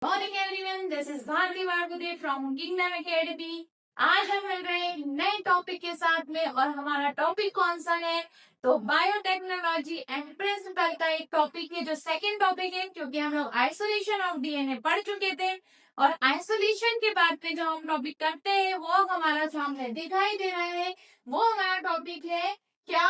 Morning everyone, this is Bharati Wargude from Kingdom Academy. आज हम मिल रहे हैं एक नए टॉपिक के साथ में और हमारा टॉपिक कौन सा है? तो बायोटेक्नोलॉजी एंड प्रिंसिपल का एक टॉपिक है जो सेकंड टॉपिक है, क्योंकि हम लोग आइसोलेशन ऑफ डीएनए पढ़ चुके थे। और आइसोलेशन के बाद में जो हम टॉपिक करते हैं वो हमारा सामने दिखाई दे रहा है। वो हमारा टॉपिक है क्या?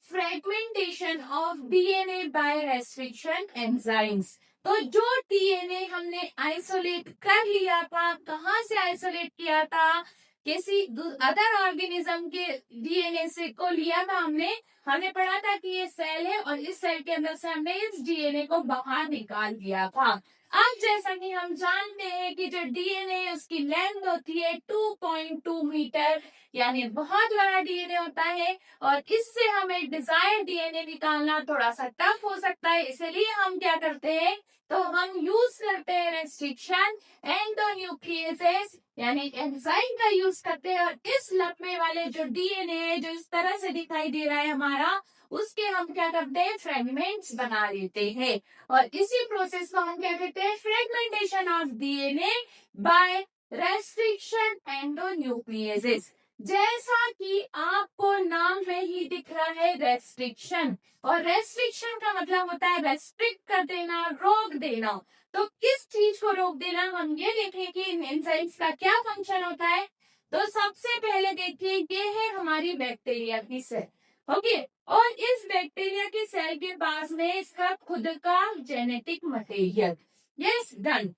Fragmentation of DNA by restriction enzymes. तो जो डीएनए हमने आइसोलेट कर लिया था, कहाँ से आइसोलेट किया था? किसी अदर ऑर्गेनिज्म के डीएनए से को लिया था हमने पढ़ा था कि ये सेल है और इस सेल के अंदर से हमने इस डीएनए को बाहर निकाल दिया था। अब जैसा कि हम जानते हैं कि जो डीएनए उसकी लेंथ होती है 2.2 मीटर, यानी बहुत बड़ा डीएनए होता है। और इससे हमें डिजायर्ड डीएनए निकालना थोड़ा सा टफ हो सकता है, इसलिए हम क्या करते हैं? तो हम यूज करते हैं रेस्ट्रिक्शन एंडोन्यूक्लियेसेस, यानी एंजाइम का यूज करते हैं। और इस लंबे वाले जो डीएनए है जो इस तरह से दिखाई दे रहा है हमारा, उसके हम क्या करते हैं? फ्रेगमेंट्स बना लेते हैं। और इसी प्रोसेस को हम क्या कहते हैं? Fragmentation of DNA by restriction endonucleases. जैसा कि आपको नाम में ही दिख रहा है रेस्ट्रिक्शन, और रेस्ट्रिक्शन का मतलब होता है रेस्ट्रिक्ट कर देना, रोक देना। तो किस चीज को रोक देना? हम ये देखें कि इन एंजाइम्स का क्या फंक्शन होता है। तो सबसे पहले देखिए, ये है हमारी बैक्टीरिया की सेल। ओके, और इस बैक्टीरिया की सेल के पास में इसका खुद का जेनेटिक मटेरियल। Yes, done.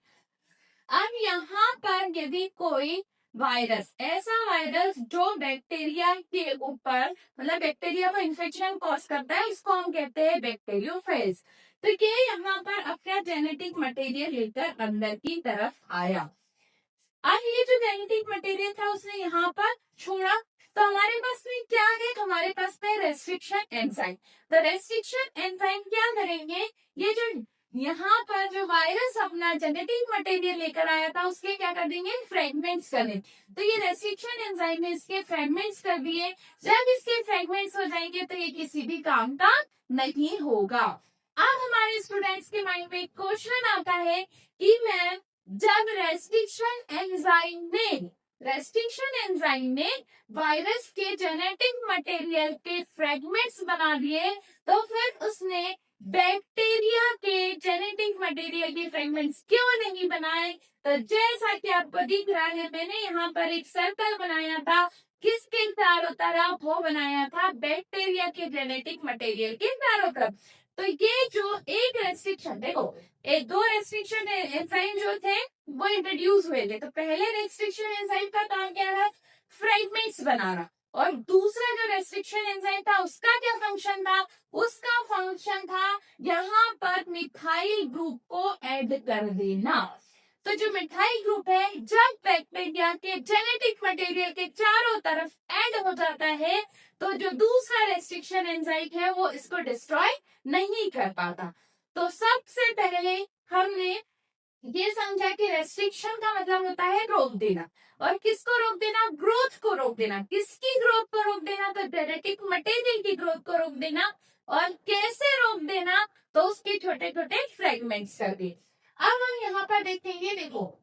अब यहाँ पर यदि कोई वायरस, ऐसा वायरस जो बैक्टीरिया के ऊपर, मतलब बैक्टीरिया को इन्फेक्शन कॉज करता है, इसको हम कहते हैं बैक्टीरियोफेज। तो ये यहाँ पर अपना जेनेटिक मटेरियल लेकर अंदर की तरफ आया। अब ये जो जेनेटिक मटेरियल था उसने यहाँ पर छोड़ा, तो हमारे पास में क्या है? हमारे पास में रेस्ट्रिक्शन एंजाइम। तो रेस्ट्रिक्शन एंजाइम क्या करेंगे? ये जो यहाँ पर जो वायरस अपना जेनेटिक मटेरियल लेकर आया था उसके क्या कर देंगे? फ्रेगमेंट्स कर देंगे। तो ये रेस्ट्रिक्शन एंजाइम ने इसके फ्रेगमेंट्स कर दिए। जब इसके फ्रेगमेंट्स हो जाएंगे तो ये किसी भी काम का नहीं होगा। अब हमारे स्टूडेंट्स के माइंड में एक क्वेश्चन आता है कि मैम, जब रेस्ट्रिक्शन एंजाइम ने वायरस के जेनेटिक मटेरियल के फ्रेगमेंट्स बना दिए, तो फिर उसने बैक्टीरिया के जेनेटिक मटेरियल के फ्रेगमेंट्स क्यों नहीं बनाए? तो जैसा कि आपको दिख रहा है, मैंने यहाँ पर एक सर्कल बनाया था। किसके चारों तरफ? वो बनाया था बैक्टीरिया के जेनेटिक मटेरियल के चारों तरफ। तो ये जो एक रेस्ट्रिक्शन, देखो, एक दो रेस्ट्रिक्शन एंजाइम जो थे वो इंट्रोड्यूस हुए थे। तो पहले रेस्ट्रिक्शन एंजाइम का काम क्या था? फ्रेगमेंट्स बनाना। और दूसरा जो रेस्ट्रिक्शन एंजाइम था उसका क्या फंक्शन था? उसका फंक्शन था यहाँ पर मिथाइल ग्रुप को ऐड कर देना। तो जो मिथाइल ग्रुप है, जब बैक्टीरिया के जेनेटिक मटेरियल के चारों तरफ ऐड हो जाता है, तो जो दूसरा रेस्ट्रिक्शन एंजाइम है वो इसको डिस्ट्रॉय नहीं कर पाता। तो सबसे पहले हमने ये समझा कि रेस्ट्रिक्शन का मतलब होता है रोक देना। और किसको रोक देना? ग्रोथ को रोक देना। किसकी ग्रोथ को रोक देना? तो जेनेटिक मटेरियल की ग्रोथ को रोक देना। और कैसे रोक देना? तो उसके छोटे छोटे फ्रेगमेंट्स कर दिए। अब हम यहाँ पर देखेंगे, देखो,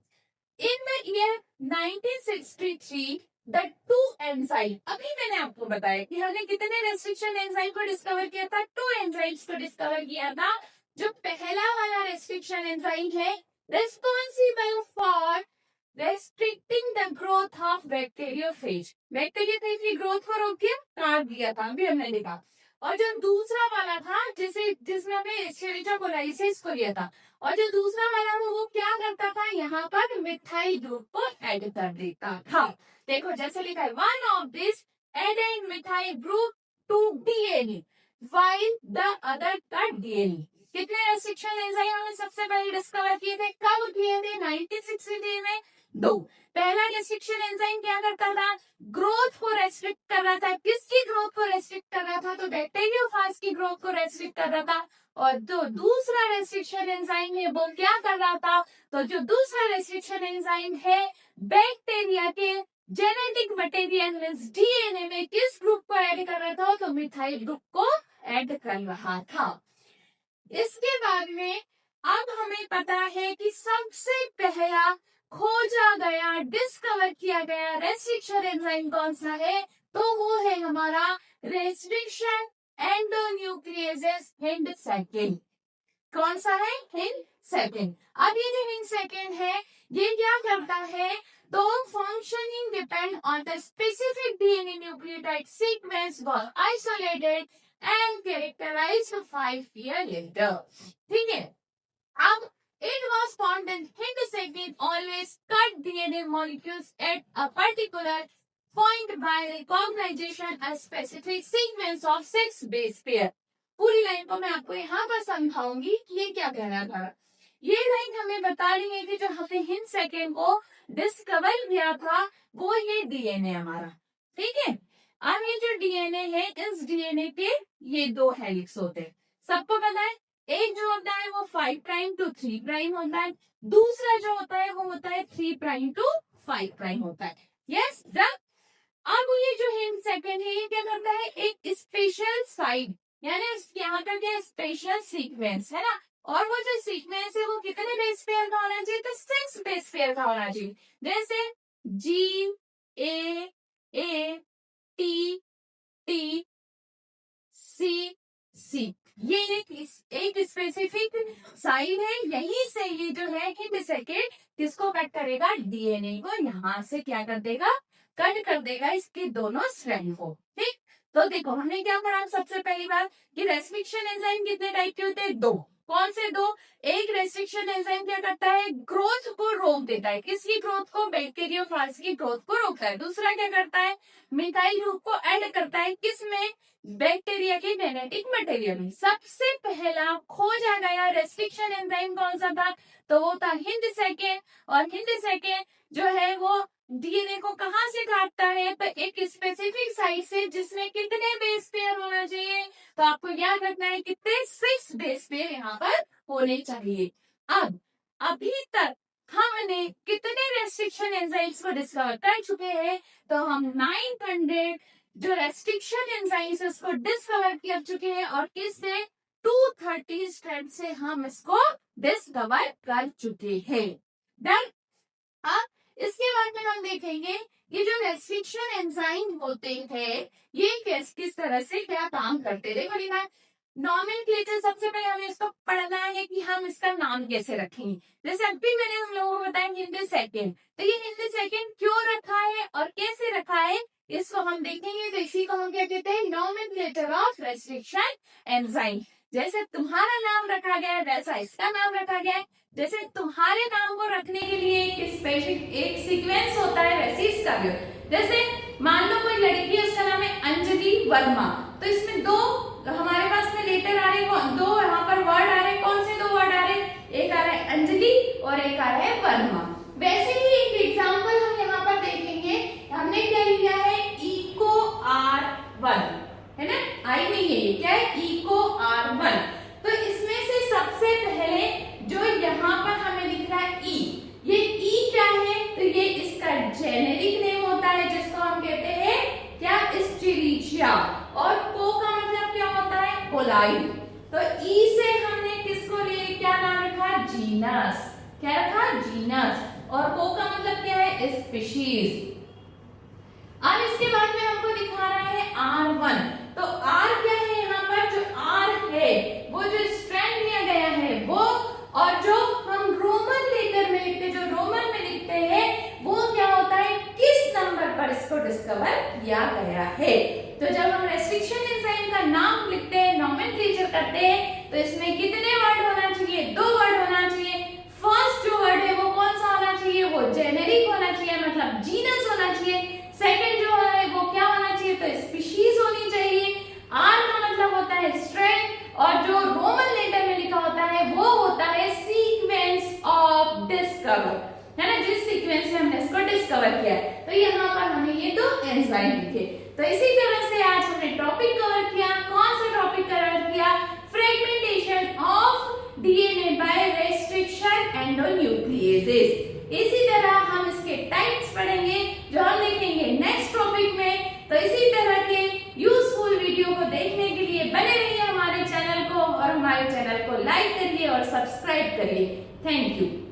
in the year 1963 the two enzyme, अभी मैंने आपको बताया कि हमने कितने रेस्ट्रिक्शन एंजाइम को डिस्कवर किया था? टू एंजाइम्स को डिस्कवर किया था। जो पहला वाला रेस्ट्रिक्शन एंजाइम है, responsible for restricting the growth of bacteriophage, bacteriophage की ग्रोथ को रोक के काट दिया था, अभी हमने देखा। और जो दूसरा वाला था, जिसमें हमने एस्चेरिचिया कोलाइसिस को लिया था, और जो दूसरा वाला था वो क्या करता था? यहाँ पर मिथाइल ग्रुप को ऐड कर देता था। देखो, जैसे लिखा है, one of this added methyl group to DNA while the other का डीएनए। कितने रेस्ट्रिक्शन एंजाइम हमने सबसे पहले डिस्कवर किए थे? कब किए थे? 1963 में। दो। पहला रेस्ट्रिक्शन एंजाइम क्या करता था? ग्रोथ को रेस्ट्रिक्ट कर रहा था। किसकी ग्रोथ को रेस्ट्रिक्ट कर रहा था? तो बैक्टीरियोफाज की ग्रोथ को रेस्ट्रिक्ट कर रहा था। और जो दूसरा रेस्ट्रिक्शन एंजाइम है वो क्या कर रहा था? तो जो दूसरा रेस्ट्रिक्शन एंजाइम है, बैक्टीरिया के जेनेटिक मटेरियल डीएनए में किस ग्रुप को ऐड कर रहा था? तो मिथाइल ग्रुप को ऐड कर रहा था। इसके बाद में अब हमें पता है कि सबसे पहला खोजा गया, डिस्कवर किया गया रेस्ट्रिक्शन एंजाइम कौन सा है, तो वो है हमारा रेस्ट्रिक्शन एंडोन्यूक्लियेजेस हिंड सेकेंड। कौन सा है? Hind second. अब ये जो हिंड सेकेंड है, ये क्या करता है, तो functioning depend on the specific DNA nucleotide sequence was isolated and characterized 5 years later. ठीक है, अब it was found that Hind second always cut DNA molecules at a particular point by recognition a specific sequence of 6 base pair. पूरी line को मैं आपको यहाँ पर समझाऊंगी कि ये क्या कह रहा था। ये लाइन हमें बता रही है कि जो हमने हिंद सेकेंड को डिस्कवर किया था वो ये डीएनए हमारा, ठीक है। अब ये जो डीएनए है, इस डीएनए के ये 2 हेलिक्स होते हैं, सबको पता है। एक जो होता है वो 5 प्राइम टू 3 प्राइम होता है, दूसरा जो होता है वो होता है 3 प्राइम टू 5 प्राइम होता है। Yes done. अब ये जो हिंद सेकेंड है, ये क्या करता है, एक स्पेशल साइड, यानी यहाँ का क्या स्पेशल सीक्वेंस है ना, और वो जो सीक्वेंस है वो कितने बेस पेयर का होना चाहिए, तो 6 बेस पेयर का होना चाहिए। जैसे G A A T T C C, ये एक स्पेसिफिक साइड है, यहीं से ये जो है हिंड सेकेंड किसको कट करेगा, डीएनए को यहाँ से क्या कर देगा, कट कर देगा इसके दोनों स्ट्रैंड को। ठीक, तो देखो हमने क्या पढ़ा सबसे पहली बार कि रेस्ट्रिक्शन एंजाइम कितने टाइप के होते हैं, 2। कौन से 2? एक रेस्ट्रिक्शन एंजाइम क्या करता है, ग्रोथ को रोक देता है, किसकी ग्रोथ को, बैक्टीरियोफाज की ग्रोथ को रोकता है। दूसरा क्या करता है, मिथाइल ग्रुप को ऐड करता है, किसमें, बैक्टीरिया के जेनेटिक मटेरियल में। सबसे पहला खोजा गया रेस्ट्रिक्शन एंजाइम कौन सा था, तो वो था हिंद सेकेंड। और हिंद सेकेंड जो है वो डीएनए को कहां से काटता है, तो एक स्पेसिफिक साइट से, जिसमें कितने बेस पेयर होना चाहिए, तो आपको याद रखना है कितने, 6 बेस पेयर यहाँ पर होने चाहिए। अब अभी तक हमने कितने रेस्ट्रिक्शन एंजाइम्स को डिस्कवर कर चुके हैं, तो हम 900 जो रेस्ट्रिक्शन एंजाइम्स उसको डिस्कवर कर चुके हैं, और किससे, 230 स्ट्रैंड से हम इसको डिस्कवर कर चुके हैं। डन। अब इसके बाद में हम देखेंगे ये जो रेस्ट्रिक्शन एंजाइम होते हैं ये किस तरह से क्या काम करते हैं। देखो लिखा है नॉमेनक्लेचर, सबसे पहले हमें इसको पढ़ना है कि हम इसका नाम कैसे रखेंगे। जैसे अभी मैंने हम लोगों को बताया हिंद सेकेंड, तो ये हिंद सेकेंड क्यों रखा है और कैसे रखा है इसको हम देखेंगे। तो इसी को हम क्या कहते हैं, नॉमेनक्लेचर ऑफ रेस्ट्रिक्शन एंजाइम। जैसे तुम्हारा नाम रखा गया है वैसा इसका नाम रखा गया है। जैसे तुम्हारे नाम को रखने के लिए एक सीक्वेंस होता है, वैसे इसका भी। जैसे मान लो कोई लड़की है, उसका नाम है अंजलि वर्मा, तो इसमें 2 हमारे पास में लेटर आ रहे हैं, 2 यहाँ पर वर्ड आ रहे हैं। कौन से 2 वर्ड आ रहे हैं, एक आ रहा है अंजलि और एक आ रहा है वर्मा। वैसे ही एक एग्जाम्पल हम यहाँ पर देखेंगे, हमने क्या लिया है, इको R1 है ना, आई नहीं है, ये क्या है, इको R1। तो इसमें से सबसे पहले जो यहाँ पर हमें दिख रहा है ई, ये ई क्या है, तो ये इसका जेनेरिक नेम होता है, जिसको हम कहते हैं क्या, एस्चेरिचिया। और को का मतलब क्या होता है, कोलाई। तो ई से हमने किसको ले, क्या नाम रखा, जीनस। क्या रखा, जीनस। और को का मतलब क्या है, स्पीशीज। अब इसके बाद में हमको दिखा रहा है R1, तो R क्या है, यहाँ पर जो R है वो जो स्ट्रैंड लिया गया है वो, और जो हम रोमन लेटर में लिखते, जो रोमन में लिखते हैं वो क्या होता है, किस नंबर पर इसको डिस्कवर किया गया है। तो जब हम रेस्ट्रिक्शन एंजाइम का नाम लिखते हैं, नॉमेनक्लेचर करते हैं, तो इसमें कितने वर्ड होना चाहिए, 2 वर्ड होना चाहिए। फर्स्ट जो वर्ड है वो कौन सा होना चाहिए, वो जेनेरिक होना चाहिए, मतलब जीनस होना चाहिए। सेकंड जो है वो क्या होना चाहिए, तो स्पीशीज होनी चाहिए। आर का मतलब होता है स्ट्रैंड, और जो रोमन लेटर में लिखा होता है वो होता है सीक्वेंस ऑफ डिस्कवर, है ना, जिस सीक्वेंस में हमने इसको डिस्कवर किया। तो यहाँ पर हमें ये 2 एंजाइम लिखे। तो इसी तरह से आज हमने टॉपिक कवर किया। कौन सा टॉपिक कवर किया, fragmentation of DNA by restriction endonucleases. इसी तरह हम इसके टाइप्स पढ़ेंगे, जो हम देखेंगे नेक्स्ट टॉपिक में। तो इसी तरह के यूजफुल वीडियो को देखने के लिए बने रहिए हमारे चैनल को और हमारे हमारे चैनल को लाइक करिए और सब्सक्राइब करिए। Thank you.